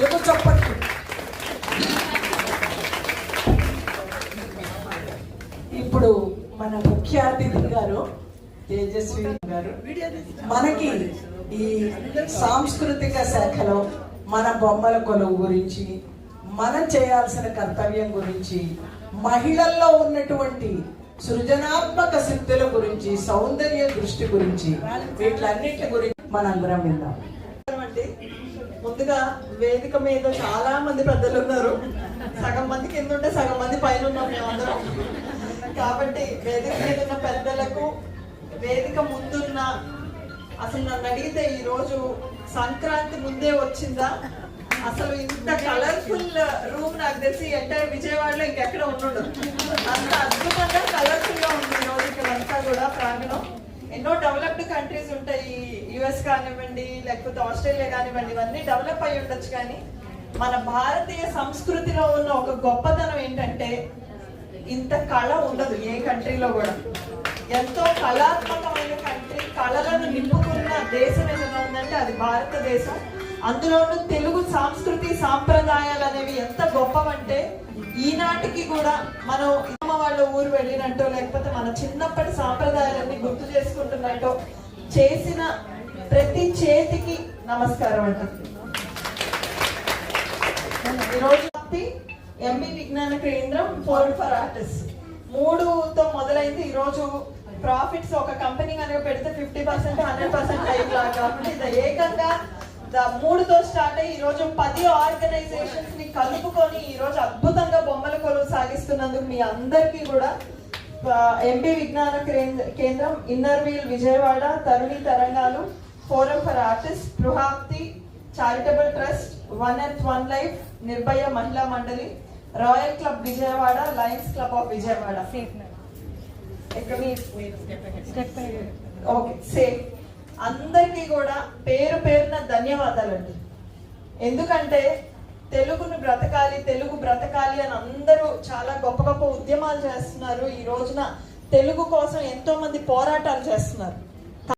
తెలుగు చప్పట్లు. ఇప్పుడు మన ముఖ్య అతిథి గారు తేజస్వి గారు మనకి ఈ సాంస్కృతిక శాఖలో మన బొమ్మల కొలువు గురించి, మనం చేయాల్సిన కర్తవ్యం గురించి, మహిళల్లో ఉన్నటువంటి సృజనాత్మక శక్తుల గురించి, సౌందర్య దృష్టి గురించి, వీటిలన్నిటి గురించి మనందరం విందాం. ముందుగా వేదిక మీద చాలా మంది పెద్దలు ఉన్నారు. సగం మంది కింద ఉంటే సగం మంది పైన ఉన్నాం మేమందరం. కాబట్టి వేదిక మీద ఉన్న పెద్దలకు, వేదిక ముందున్న, అసలు నన్ను అడిగితే ఈరోజు సంక్రాంతి ముందే వచ్చిందా? అసలు ఇంత కలర్ఫుల్ రూమ్ నాకు తెలిసి ఎంటైర్ విజయవాడలో ఇంకెక్కడ ఉండదు. అంత అద్భుతంగా కలర్ఫుల్ గా ఉంది ఈరోజు ఇక్కడంతా కూడా ప్రాంగణం. ఎన్నో డెవలప్డ్ కంట్రీస్ ఉంటాయి, యుఎస్ కానివ్వండి, లేకపోతే ఆస్ట్రేలియా కానివ్వండి, ఇవన్నీ డెవలప్ అయి ఉండొచ్చు. కానీ మన భారతీయ సంస్కృతిలో ఉన్న ఒక గొప్పతనం ఏంటంటే ఇంత కళ ఉండదు ఏ కంట్రీలో కూడా. ఎంతో కళాత్మకమైన కంట్రీ, కళలను నింపుకున్న దేశం ఏదైనా ఉందంటే అది భారతదేశం. అందులోనూ తెలుగు సంస్కృతి సాంప్రదాయాలు అనేవి ఎంత గొప్పవంటే ఈనాటికి కూడా మనం అమ్మ వాళ్ళ ఊరు వెళ్ళినట్టో, లేకపోతే మన చిన్నప్పటి సాంప్రదాయాలన్నీ గుర్తు చేసుకుంటున్నట్టో చేసిన ప్రతి చేతికి నమస్కారం అండి. ఈరోజు ఎంబీ విజ్ఞాన కేంద్రం ఫోరం ఫర్ ఆర్టిస్ట్ 3తో మొదలైంది. ఈరోజు ప్రాఫిట్స్ ఒక కంపెనీ కనుక పెడితే 50%, 100% లైక్ లాగా కాకుండా ఇది ఏకంగా 3తో స్టార్ట్ అయ్యి ఈరోజు 10 ఆర్గనైజేషన్స్ ని కలుపుకొని ఈరోజు అద్భుతంగా బొమ్మల కొలువు సాగిస్తున్నందుకు మీ అందరికీ కూడా ఎంబీ విజ్ఞాన కేంద్రం, inner wheel Vijayawada, Taruni Tarangalu, forum for artist, Bruhapthi charitable trust, one earth one life, Nirbhaya Mahila Mandali, royal club Vijayawada, lions club of Vijayawada, okay safe, అందరికీ కూడా పేరు పేరున ధన్యవాదాలండి. ఎందుకంటే తెలుగును బ్రతకాలి, తెలుగు బ్రతకాలి అని అందరూ చాలా గొప్ప గొప్ప ఉద్యమాలు చేస్తున్నారు. ఈ రోజున తెలుగు కోసం ఎంతో మంది పోరాటాలు చేస్తున్నారు.